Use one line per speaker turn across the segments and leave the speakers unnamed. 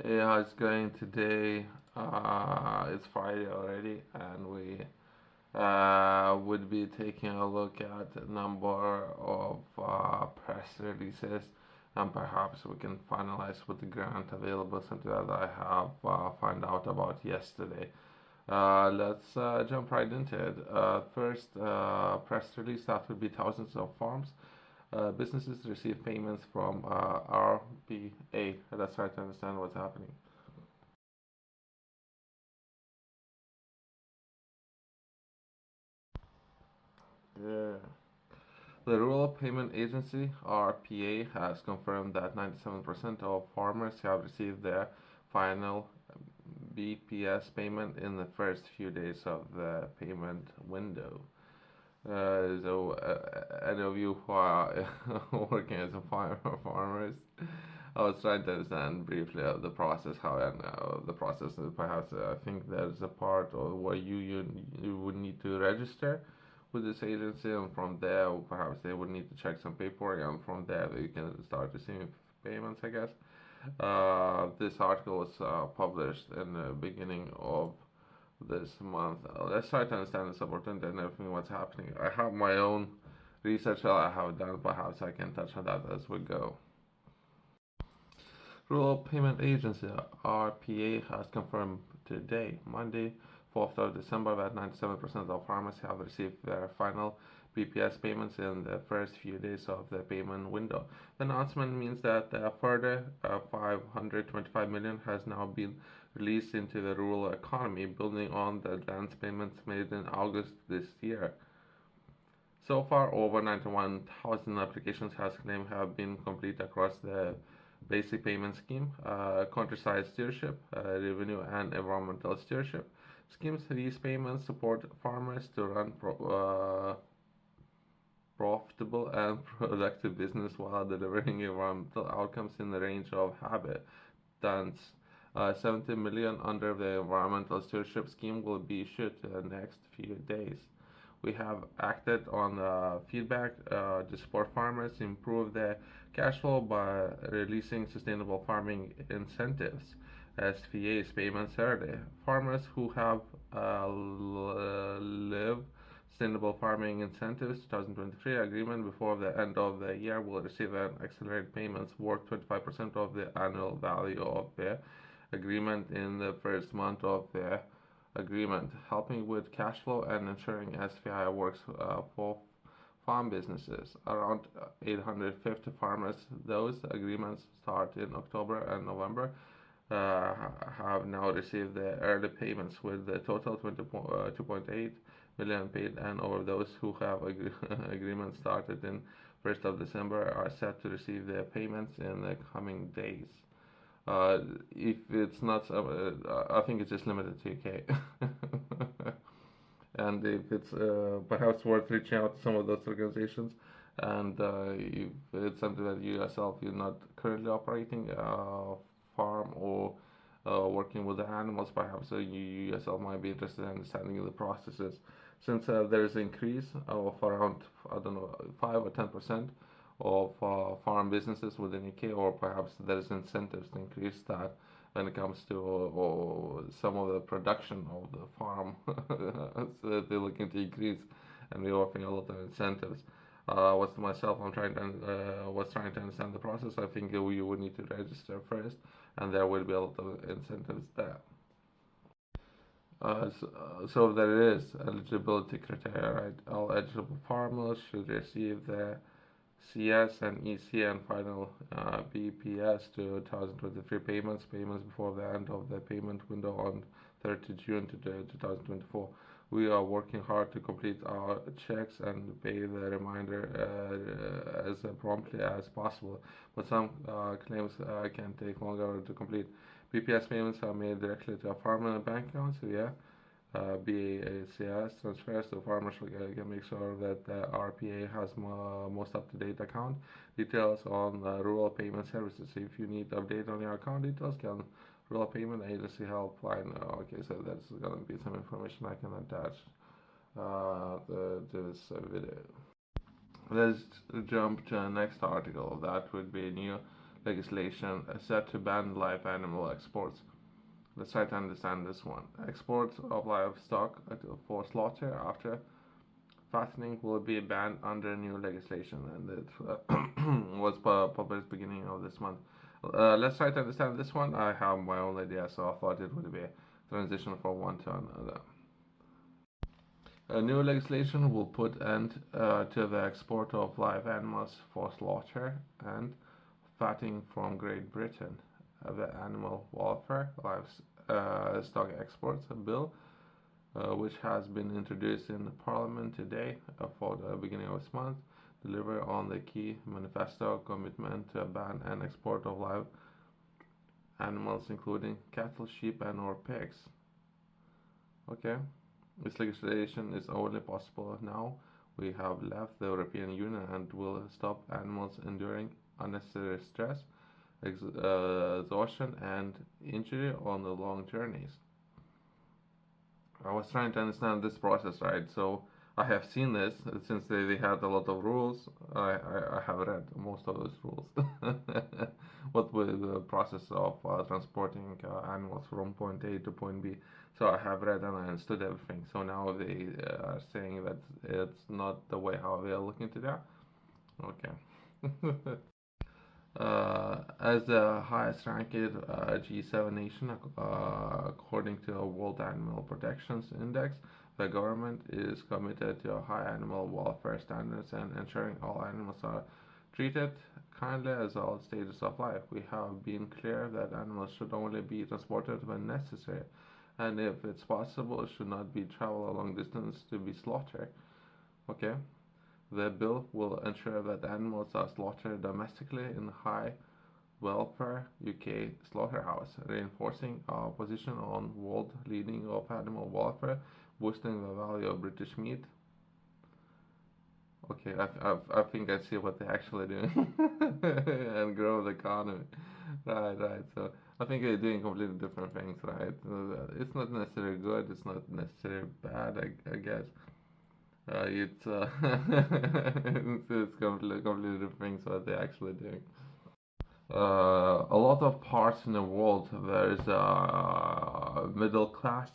Hey, how's it going today? It's Friday already, and we would be taking a look at a number of press releases, and perhaps we can finalize with the grant available, something that I have found out about yesterday. Let's jump right into it. First, press release that would be thousands of farms. Businesses receive payments from RPA. Let's try to understand what's happening. Yeah. The Rural Payment Agency (RPA) has confirmed that 97% of farmers have received their final BPS payment in the first few days of the payment window. Any of you who are working as a farmers, I was trying to understand briefly of the process, how and the process. Perhaps I think there's a part of where you would need to register with this agency, and from there, perhaps they would need to check some paperwork, and from there, you can start receiving payments, I guess. This article was published in the beginning of this month. Let's try to understand this opportunity and everything what's happening. I have my own research that I have done. Perhaps I can touch on that as we go. Rural Payment Agency (RPA) has confirmed today, Monday, 4th of December, that 97% of farmers have received their final BPS payments in the first few days of the payment window. The announcement means that a further 525 million has now been released into the rural economy, building on the advance payments made in August this year. So far, over 91,000 applications has claimed have been complete across the basic payment scheme, countryside stewardship, revenue and environmental stewardship schemes. These payments support farmers to run profitable and productive business while delivering environmental outcomes in the range of habitats. 70 million under the environmental stewardship scheme will be issued in the next few days. We have acted on feedback to support farmers improve their cash flow by releasing sustainable farming incentives, SPAs payments early. Farmers who have live sustainable farming incentives 2023 agreement before the end of the year will receive an accelerated payments worth 25% of the annual value of their agreement in the first month of their agreement, helping with cash flow and ensuring SPI works for farm businesses. Around 850 farmers, those agreements start in October and November, have now received their early payments, with the total 2.8 million paid, and over those who have agreements started in 1st of December are set to receive their payments in the coming days. If it's not, I think it's just limited to UK. And if it's perhaps worth reaching out to some of those organizations, and if it's something that you yourself you're not currently operating farm or working with the animals, perhaps you yourself might be interested in understanding the processes. Since there is an increase of around, I don't know, 5 or 10% of farm businesses within UK, or perhaps there's incentives to increase that when it comes to or some of the production of the farm. So they're looking to increase, and they're offering a lot of incentives. What's myself, I'm trying to was trying to understand the process. I think you would need to register first, and there will be a lot of incentives there. So there is eligibility criteria, right? All eligible farmers should receive the CS and EC and final BPS 2023 payments before the end of the payment window on 30 June to 2024. We are working hard to complete our checks and pay the reminder as promptly as possible, but some claims can take longer to complete. BPS payments are made directly to a farmer bank account, so yeah, BACS transfers to farmers can make sure that the RPA has most up-to-date account details on rural payment services. So if you need update on your account details, can rural payment agency helpline. Okay, so that's gonna be some information I can attach to this video. Let's jump to the next article. That would be new legislation set to ban live animal exports. Let's try to understand this one. Exports of livestock for slaughter after fattening will be banned under new legislation, and it was published beginning of this month. Let's try to understand this one. I have my own idea, so I thought it would be a transition from one to another. A new legislation will put end to the export of live animals for slaughter and fattening from Great Britain. The Animal Welfare Livestock Exports Bill, which has been introduced in Parliament today for the beginning of this month, deliver on the key manifesto commitment to ban and export of live animals, including cattle, sheep, and or pigs. Okay, this legislation is only possible now. We have left the European Union and will stop animals enduring unnecessary stress, exhaustion, and injury on the long journeys. I was trying to understand this process, right? So I have seen this since they had a lot of rules. I have read most of those rules. What was the process of transporting animals from point A to point B? So I have read and I understood everything. So now they are saying that it's not the way how they are looking to that. Okay. As the highest ranked G7 nation, according to the World Animal Protection Index, the government is committed to high animal welfare standards and ensuring all animals are treated kindly as all stages of life. We have been clear that animals should only be transported when necessary, and if it's possible, should not be travel a long distance to be slaughtered. Okay. The bill will ensure that animals are slaughtered domestically in high welfare UK slaughterhouse, reinforcing our position on world leading of animal welfare, boosting the value of British meat. Okay, I think I see what they're actually doing and grow the economy. Right. So I think they're doing completely different things, right? It's not necessarily good, it's not necessarily bad, I guess. It's completely different things what they're actually doing. A lot of parts in the world there is a middle class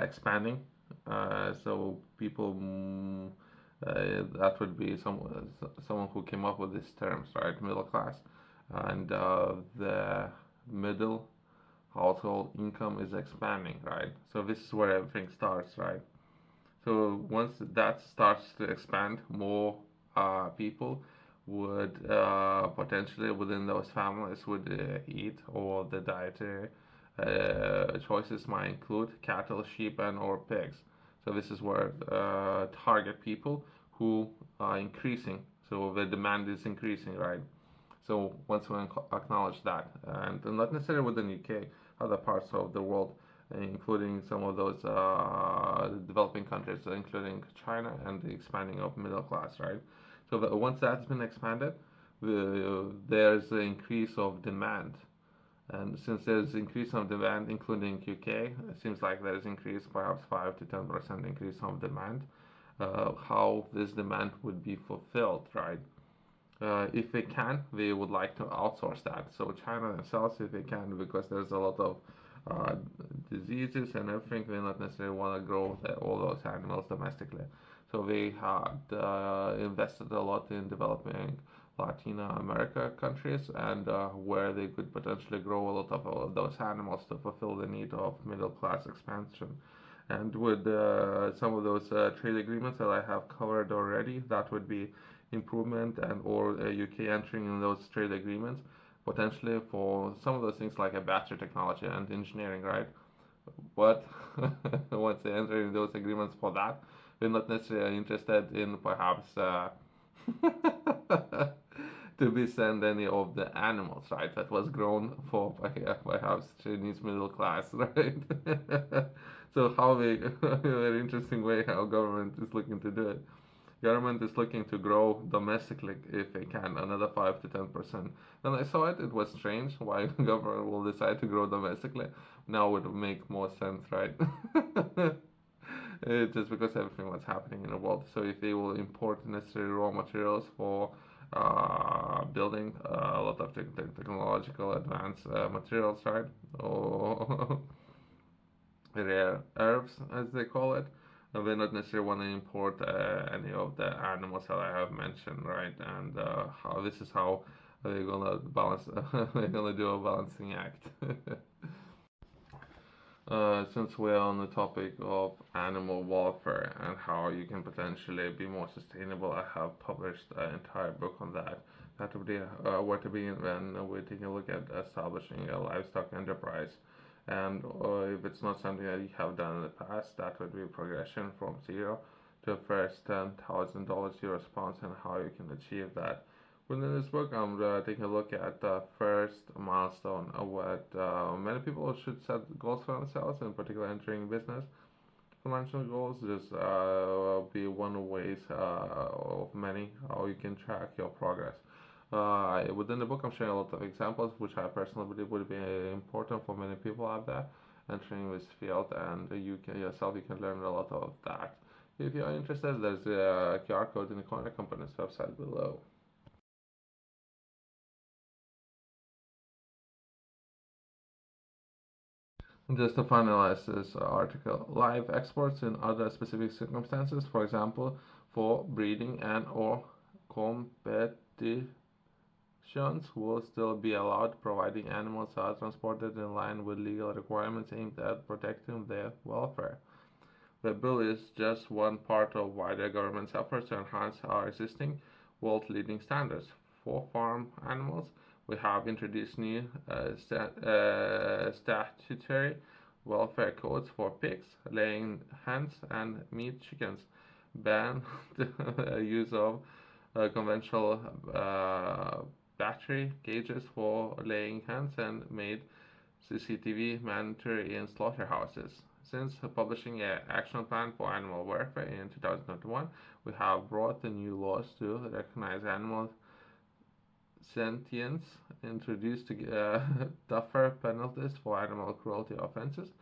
expanding. So people that would be someone who came up with these terms, right? Middle class, and the middle household income is expanding, right? So this is where everything starts, right? So once that starts to expand, more people would potentially within those families would eat, or the dietary choices might include cattle, sheep, and or pigs. So this is where target people who are increasing. So the demand is increasing, right? So once we acknowledge that, and not necessarily within UK, other parts of the world, including some of those developing countries, including China, and the expanding of middle class, right? So that once that's been expanded, there's an increase of demand, and since there's increase of demand, including UK, it seems like there's increase, perhaps 5 to 10% increase of demand. How this demand would be fulfilled, right? If they can, they would like to outsource that. So China themselves, if they can, because there's a lot of uh, diseases and everything, they not necessarily want to grow all those animals domestically. So they had invested a lot in developing Latin America countries, and where they could potentially grow a lot of those animals to fulfill the need of middle class expansion. And with some of those trade agreements that I have covered already, that would be improvement and or UK entering in those trade agreements potentially for some of those things like a battery technology and engineering, right? But once they enter in those agreements for that, we're not necessarily interested in perhaps to be sent any of the animals, right? That was grown for perhaps Chinese middle class, right? So how they very interesting way how government is looking to do it. Government is looking to grow domestically if they can, another 5 to 10%. When I saw it, it was strange why government will decide to grow domestically. Now it would make more sense, right? Just because everything was happening in the world. So if they will import necessary raw materials for building a lot of technological advanced materials, right? Or rare herbs, as they call it. We not necessarily want to import any of the animals that I have mentioned, right? And how this is how we're gonna balance, we're gonna do a balancing act. Since we're on the topic of animal welfare and how you can potentially be more sustainable, I have published an entire book on that. That would be where to begin when we're taking a look at establishing a livestock enterprise. And if it's not something that you have done in the past, that would be a progression from zero to the first $10,000 you response and how you can achieve that. Within this book, I'm taking a look at the first milestone of what many people should set goals for themselves, in particular entering business. Financial goals just be one of ways of many how you can track your progress. Within the book, I'm sharing a lot of examples, which I personally believe would be important for many people out there entering this field, and you can yourself you can learn a lot of that. If you're interested, there's a QR code in the corner company's website below. Just to finalize this article, live exports in other specific circumstances, for example, for breeding and or competitions, will still be allowed, providing animals are transported in line with legal requirements aimed at protecting their welfare. The bill is just one part of wider government's efforts to enhance our existing world-leading standards. For farm animals, we have introduced new statutory welfare codes for pigs, laying hens, and meat chickens, ban the use of conventional battery cages for laying hens, and made CCTV mandatory in slaughterhouses. Since publishing an action plan for animal welfare in 2021, we have brought the new laws to recognize animal sentience, introduced tougher penalties for animal cruelty offenses,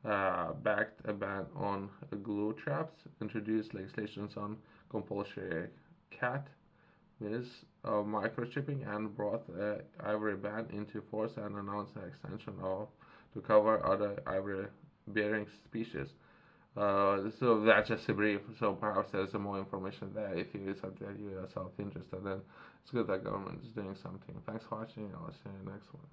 backed a ban on glue traps, introduced legislations on compulsory cat with microchipping, and brought the ivory ban into force and announced an extension of to cover other ivory bearing species. So that's just a brief. So perhaps there's some more information there if you something that you yourself interested in. It's good that government is doing something. Thanks for watching. I'll see you next one.